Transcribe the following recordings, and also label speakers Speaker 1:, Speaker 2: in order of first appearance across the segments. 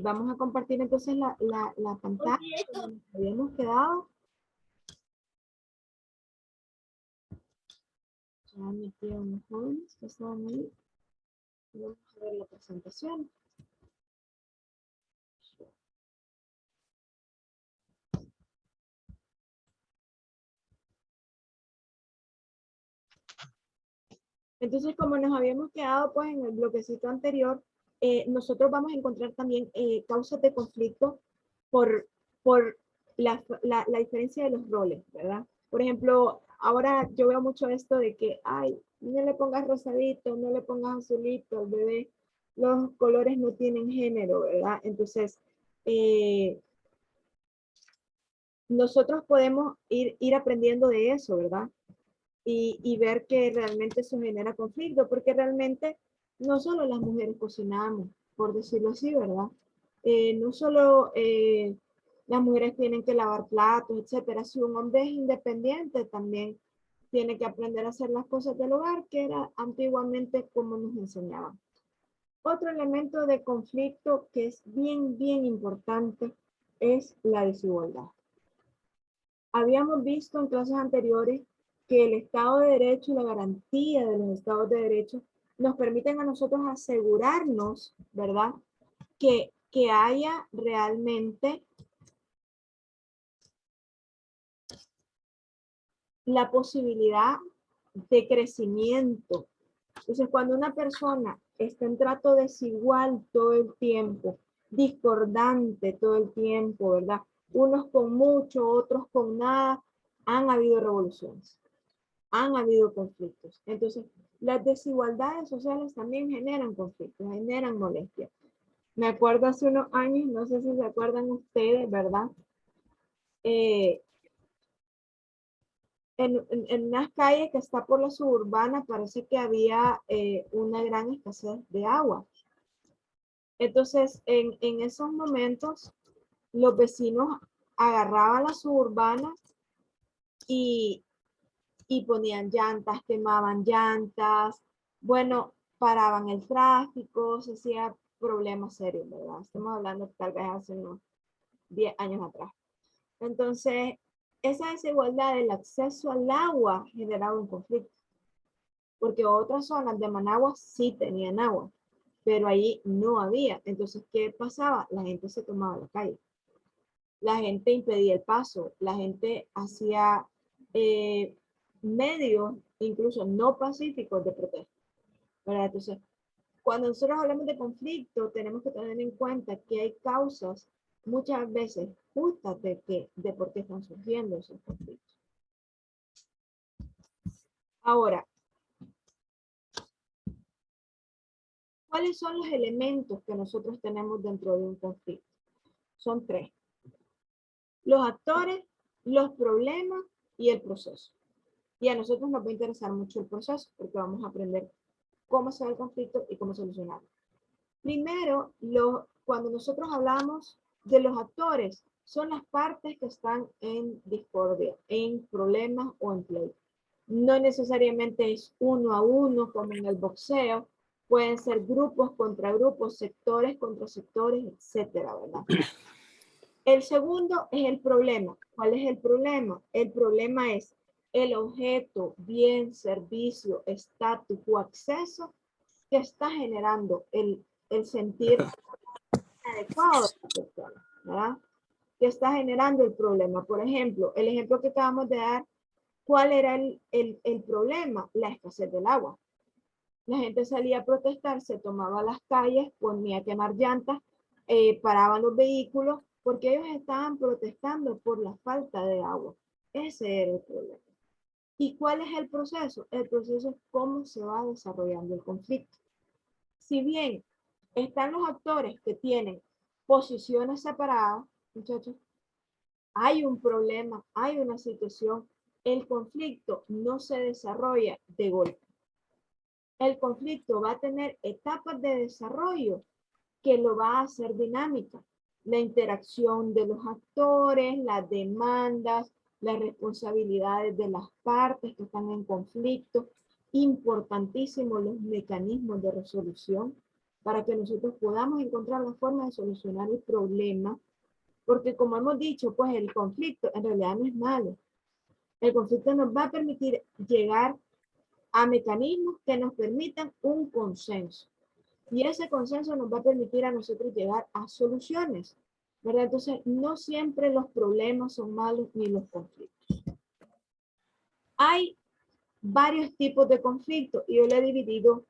Speaker 1: Vamos a compartir entonces la pantalla donde nos habíamos quedado. Ya metieron los jóvenes que estaban ahí. Vamos a ver la presentación. Entonces, como nos habíamos quedado pues en el bloquecito anterior, nosotros vamos a encontrar también causas de conflicto por la diferencia de los roles, ¿verdad? Por ejemplo, ahora yo veo mucho esto de que, ay, no le pongas rosadito, no le pongas azulito al bebé, los colores no tienen género, ¿verdad? Entonces, nosotros podemos ir aprendiendo de eso, ¿verdad? Y ver que realmente eso genera conflicto, porque realmente no solo las mujeres cocinamos, por decirlo así, ¿verdad? No solo las mujeres tienen que lavar platos, etcétera. Si un hombre es independiente, también tiene que aprender a hacer las cosas del hogar, que era antiguamente como nos enseñaban. Otro elemento de conflicto que es bien importante es la desigualdad. Habíamos visto en clases anteriores que el Estado de Derecho y la garantía de los Estados de Derecho nos permiten a nosotros asegurarnos, ¿verdad? Que haya realmente la posibilidad de crecimiento. Entonces, cuando una persona está en trato desigual todo el tiempo, discordante todo el tiempo, ¿verdad? Unos con mucho, otros con nada, han habido revoluciones. Han habido conflictos. Entonces, las desigualdades sociales también generan conflictos, generan molestias. Me acuerdo hace unos años, no sé si se acuerdan ustedes, ¿verdad? En unas calles que está por la suburbana parece que había una gran escasez de agua. Entonces, en esos momentos, los vecinos agarraban la suburbana y ponían llantas, quemaban llantas, bueno, paraban el tráfico, se hacía problemas serios, ¿verdad? Estamos hablando tal vez hace unos 10 años atrás. Entonces, esa desigualdad del acceso al agua generaba un conflicto, porque otras zonas de Managua sí tenían agua, pero ahí no había. Entonces, ¿qué pasaba? La gente se tomaba la calle. La gente impedía el paso, la gente hacía medios, incluso no pacíficos, de protesta, ¿verdad? Entonces, cuando nosotros hablamos de conflicto, tenemos que tener en cuenta que hay causas muchas veces justas de por qué están surgiendo esos conflictos. Ahora, ¿cuáles son los elementos que nosotros tenemos dentro de un conflicto? Son 3. Los actores, los problemas y el proceso. Y a nosotros nos va a interesar mucho el proceso porque vamos a aprender cómo se da el conflicto y cómo solucionarlo. Primero, cuando nosotros hablamos de los actores, son las partes que están en discordia, en problemas o en pleito. No necesariamente es uno a uno como en el boxeo, pueden ser grupos contra grupos, sectores contra sectores, etcétera, ¿verdad? El segundo es el problema. ¿Cuál es el problema? El problema es el objeto, bien, servicio, estatus o acceso que está generando el sentir adecuado de la persona, ¿verdad? Que está generando el problema. Por ejemplo, el ejemplo que acabamos de dar, ¿cuál era el problema? La escasez del agua. La gente salía a protestar, se tomaba las calles, ponía a quemar llantas, paraban los vehículos, porque ellos estaban protestando por la falta de agua. Ese era el problema. ¿Y cuál es el proceso? El proceso es cómo se va desarrollando el conflicto. Si bien están los actores que tienen posiciones separadas, muchachos, hay un problema, hay una situación, el conflicto no se desarrolla de golpe. El conflicto va a tener etapas de desarrollo que lo va a hacer dinámica. La interacción de los actores, las demandas, las responsabilidades de las partes que están en conflicto, importantísimo los mecanismos de resolución, para que nosotros podamos encontrar la forma de solucionar el problema, porque como hemos dicho, pues el conflicto en realidad no es malo. El conflicto nos va a permitir llegar a mecanismos que nos permitan un consenso. Y ese consenso nos va a permitir a nosotros llegar a soluciones, ¿verdad? Entonces, no siempre los problemas son malos ni los conflictos. Hay varios tipos de conflictos y yo lo he dividido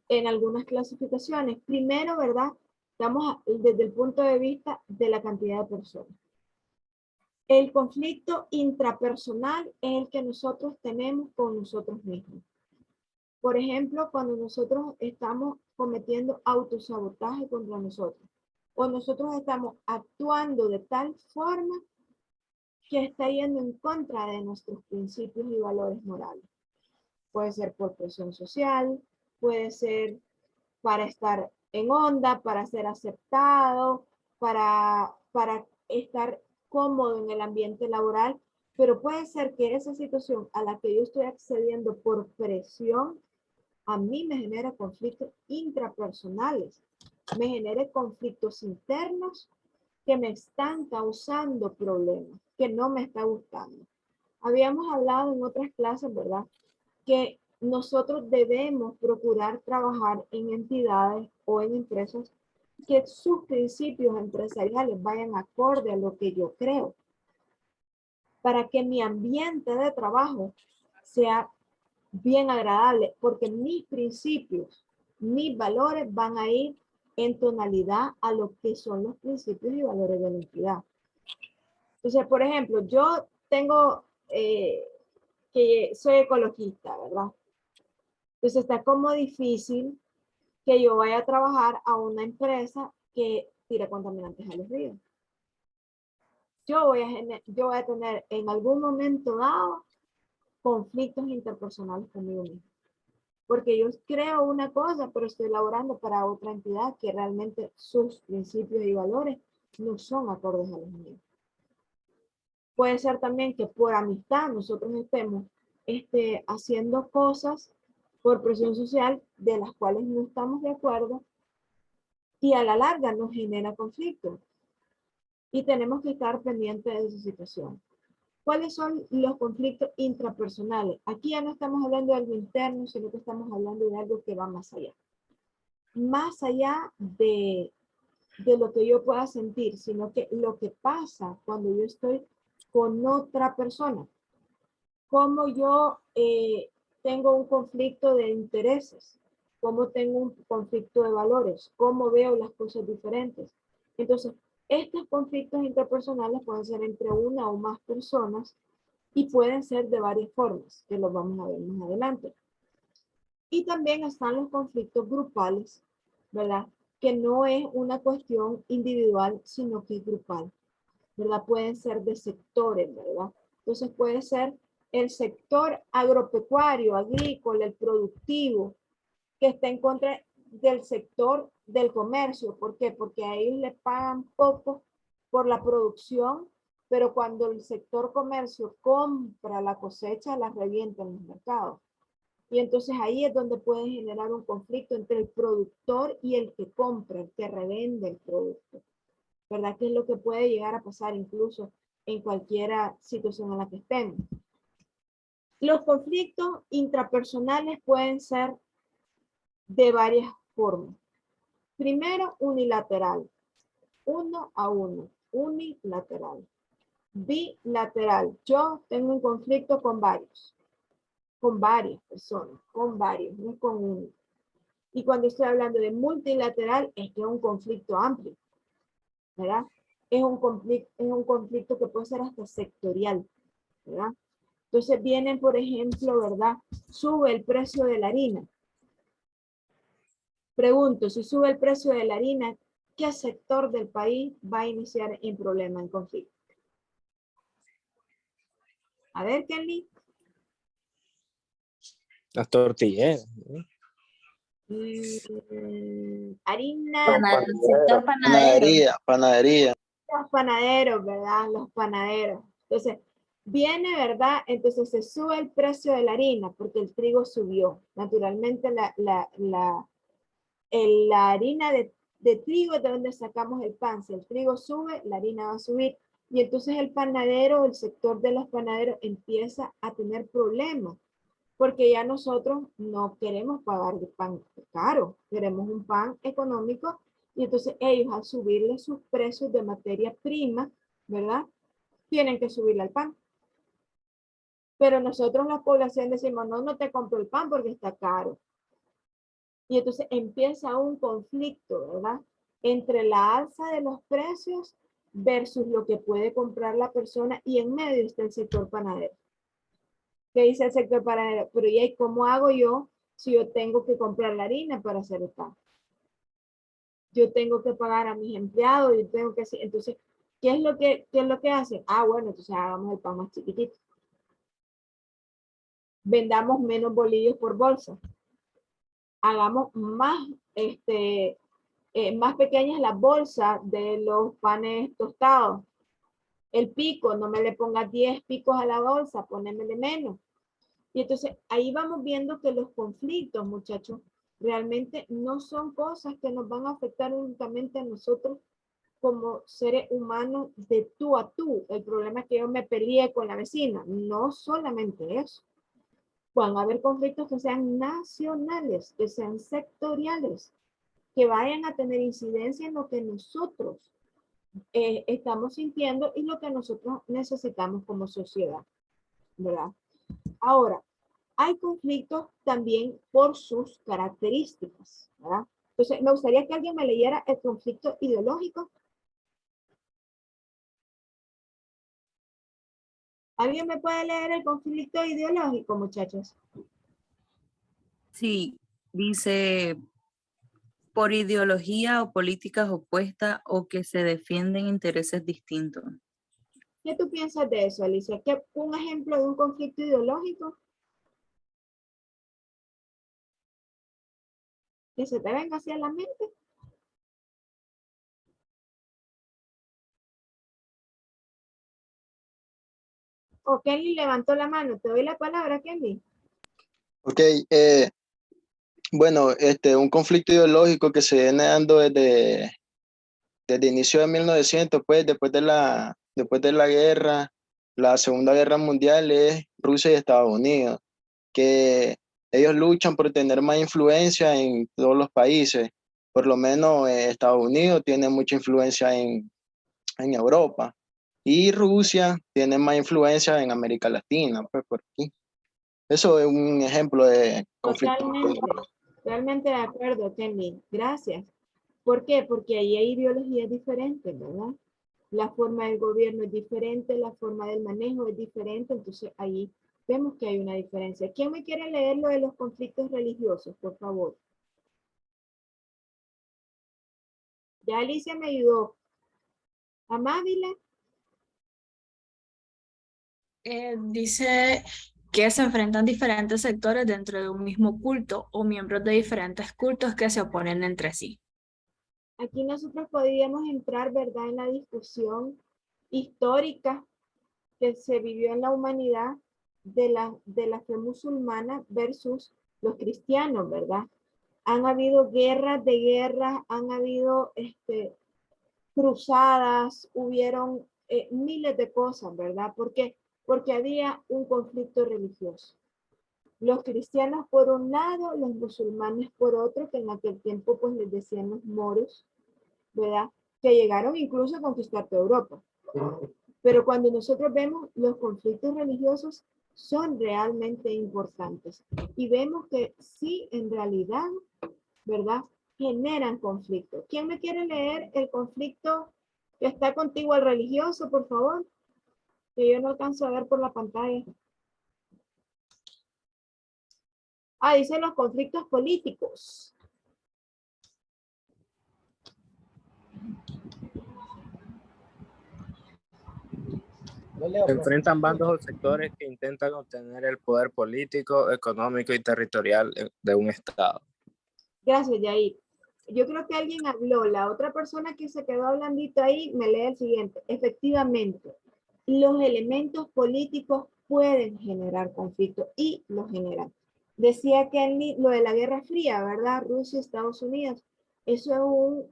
Speaker 1: en algunas clasificaciones. Primero, ¿verdad? Estamos desde el punto de vista de la cantidad de personas. El conflicto intrapersonal es el que nosotros tenemos con nosotros mismos. Por ejemplo, cuando nosotros estamos cometiendo autosabotaje contra nosotros, o nosotros estamos actuando de tal forma que está yendo en contra de nuestros principios y valores morales. Puede ser por presión social, puede ser para estar en onda, para ser aceptado, para estar cómodo en el ambiente laboral, pero puede ser que esa situación a la que yo estoy accediendo por presión, a mí me genera conflictos intrapersonales, me genere conflictos internos que me están causando problemas, que no me está gustando. Habíamos hablado en otras clases, ¿verdad? Que nosotros debemos procurar trabajar en entidades o en empresas que sus principios empresariales vayan acorde a lo que yo creo, para que mi ambiente de trabajo sea bien agradable, porque mis principios, mis valores van a ir en tonalidad a lo que son los principios y valores de la entidad. Entonces, por ejemplo, yo tengo que soy ecologista, ¿verdad? Entonces está como difícil que yo vaya a trabajar a una empresa que tira contaminantes a los ríos. Yo voy a tener en algún momento dado conflictos interpersonales conmigo mismo. Porque yo creo una cosa, pero estoy laborando para otra entidad que realmente sus principios y valores no son acordes a los míos. Puede ser también que por amistad nosotros estemos haciendo cosas por presión social de las cuales no estamos de acuerdo y a la larga nos genera conflicto. Y tenemos que estar pendientes de esa situación. ¿Cuáles son los conflictos intrapersonales? Aquí ya no estamos hablando de algo interno, sino que estamos hablando de algo que va más allá. Más allá de lo que yo pueda sentir, sino que lo que pasa cuando yo estoy con otra persona. Cómo yo tengo un conflicto de intereses, cómo tengo un conflicto de valores, cómo veo las cosas diferentes. Entonces, estos conflictos interpersonales pueden ser entre una o más personas y pueden ser de varias formas, que los vamos a ver más adelante. Y también están los conflictos grupales, ¿verdad? Que no es una cuestión individual, sino que es grupal, ¿verdad? Pueden ser de sectores, ¿verdad? Entonces puede ser el sector agropecuario, agrícola, el productivo, que está en contra del sector del comercio. ¿Por qué? Porque a ellos les pagan poco por la producción, pero cuando el sector comercio compra la cosecha, la revienta en los mercados. Y entonces ahí es donde puede generar un conflicto entre el productor y el que compra, el que revende el producto. ¿Verdad? Que es lo que puede llegar a pasar incluso en cualquier situación en la que estemos. Los conflictos intrapersonales pueden ser de varias formas. Primero, unilateral. Uno a uno. Unilateral. Bilateral. Yo tengo un conflicto con varios. Con varias personas. Con varios, no con uno. Y cuando estoy hablando de multilateral, es que es un conflicto amplio. ¿Verdad? Es un conflicto que puede ser hasta sectorial. ¿Verdad? Entonces vienen, por ejemplo, ¿verdad? Sube el precio de la harina. Pregunto, si sube el precio de la harina, ¿qué sector del país va a iniciar en problema, en conflicto? A ver, Kelly.
Speaker 2: Las tortilleras.
Speaker 1: Harina.
Speaker 3: Sector panadero. Panadería.
Speaker 1: Los panaderos, ¿verdad? Los panaderos. Entonces, viene, ¿verdad? Entonces se sube el precio de la harina porque el trigo subió. Naturalmente la harina de trigo es de donde sacamos el pan. Si el trigo sube, la harina va a subir. Y entonces el panadero, el sector de los panaderos empieza a tener problemas. Porque ya nosotros no queremos pagar de pan caro, queremos un pan económico y entonces ellos al subirle sus precios de materia prima, ¿verdad? Tienen que subirle al pan. Pero nosotros la población decimos, no, no te compro el pan porque está caro. Y entonces empieza un conflicto, ¿verdad? Entre la alza de los precios versus lo que puede comprar la persona y en medio está el sector panadero. ¿Qué dice el sector panadero? Pero ¿y cómo hago yo si yo tengo que comprar la harina para hacer el pan? Yo tengo que pagar a mis empleados, yo tengo que hacer, entonces, qué es lo que hacen? Ah, bueno, entonces hagamos el pan más chiquitito. Vendamos menos bolillos por bolsa. Hagamos más, más pequeñas las bolsas de los panes tostados. El pico, no me le pongas 10 picos a la bolsa, ponémele menos. Y entonces ahí vamos viendo que los conflictos, muchachos, realmente no son cosas que nos van a afectar únicamente a nosotros como seres humanos de tú a tú. El problema es que yo me peleé con la vecina. No solamente eso. Van a haber conflictos que sean nacionales, que sean sectoriales, que vayan a tener incidencia en lo que nosotros estamos sintiendo y lo que nosotros necesitamos como sociedad, ¿verdad? Ahora, hay conflictos también por sus características, ¿verdad? Entonces, me gustaría que alguien me leyera el conflicto ideológico. ¿Alguien me puede leer el conflicto ideológico, muchachos?
Speaker 2: Sí, dice por ideología o políticas opuestas o que se defienden intereses distintos.
Speaker 1: ¿Qué tú piensas de eso, Alicia? ¿Qué, un ejemplo de un conflicto ideológico? Que se te venga hacia la mente. O Kenny levantó la mano. Te doy la palabra, Kenny.
Speaker 3: Ok, bueno, un conflicto ideológico que se viene dando desde el inicio de 1900, pues después de la guerra, la Segunda Guerra Mundial, es Rusia y Estados Unidos, que ellos luchan por tener más influencia en todos los países. Por lo menos Estados Unidos tiene mucha influencia en Europa y Rusia tiene más influencia en América Latina, pues por aquí. Eso es un ejemplo de conflicto.
Speaker 1: Totalmente. Realmente de acuerdo, Kenny. Gracias. ¿Por qué? Porque ahí hay ideologías diferentes, ¿verdad? La forma del gobierno es diferente, la forma del manejo es diferente, entonces ahí vemos que hay una diferencia. ¿Quién me quiere leer lo de los conflictos religiosos, por favor? Ya Alicia me ayudó. Amávila.
Speaker 4: Dice que se enfrentan diferentes sectores dentro de un mismo culto o miembros de diferentes cultos que se oponen entre sí.
Speaker 1: Aquí nosotros podríamos entrar, ¿verdad?, en la discusión histórica que se vivió en la humanidad de la fe musulmana versus los cristianos, ¿verdad? Han habido guerras de guerras, han habido cruzadas, hubieron miles de cosas, ¿verdad? ¿Por qué? Porque había un conflicto religioso. Los cristianos por un lado, los musulmanes por otro, que en aquel tiempo pues les decían los moros, ¿verdad? Que llegaron incluso a conquistar toda Europa. Pero cuando nosotros vemos los conflictos religiosos son realmente importantes y vemos que sí, en realidad, ¿verdad? Generan conflicto. ¿Quién me quiere leer el conflicto que está contigo al religioso, por favor? Que yo no alcanzo a ver por la pantalla. Ah, dice los conflictos políticos.
Speaker 5: Se enfrentan bandos o sectores que intentan obtener el poder político, económico y territorial de un Estado.
Speaker 1: Gracias, Yair. Yo creo que alguien habló, la otra persona que se quedó hablandito ahí me lee el siguiente. Efectivamente, los elementos políticos pueden generar conflicto y lo generan. Decía Kenny lo de la Guerra Fría, ¿verdad? Rusia, Estados Unidos. Eso es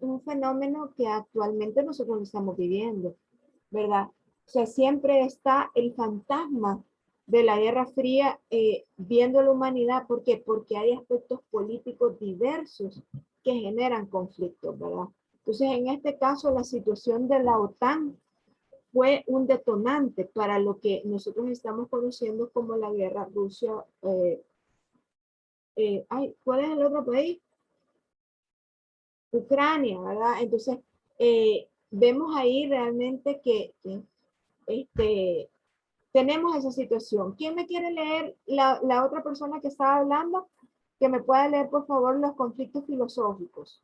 Speaker 1: un fenómeno que actualmente nosotros lo estamos viviendo, ¿verdad? O sea, siempre está el fantasma de la Guerra Fría viendo la humanidad. ¿Por qué? Porque hay aspectos políticos diversos que generan conflictos, ¿verdad? Entonces, en este caso, la situación de la OTAN fue un detonante para lo que nosotros estamos conociendo como la guerra Rusia. ¿Cuál es el otro país? Ucrania, ¿verdad? Entonces, vemos ahí realmente que tenemos esa situación. ¿Quién me quiere leer la otra persona que estaba hablando? Que me pueda leer, por favor, los conflictos filosóficos.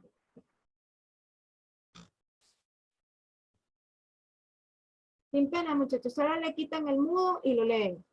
Speaker 1: Sin pena, muchachos. Ahora le quitan el mudo y lo leen.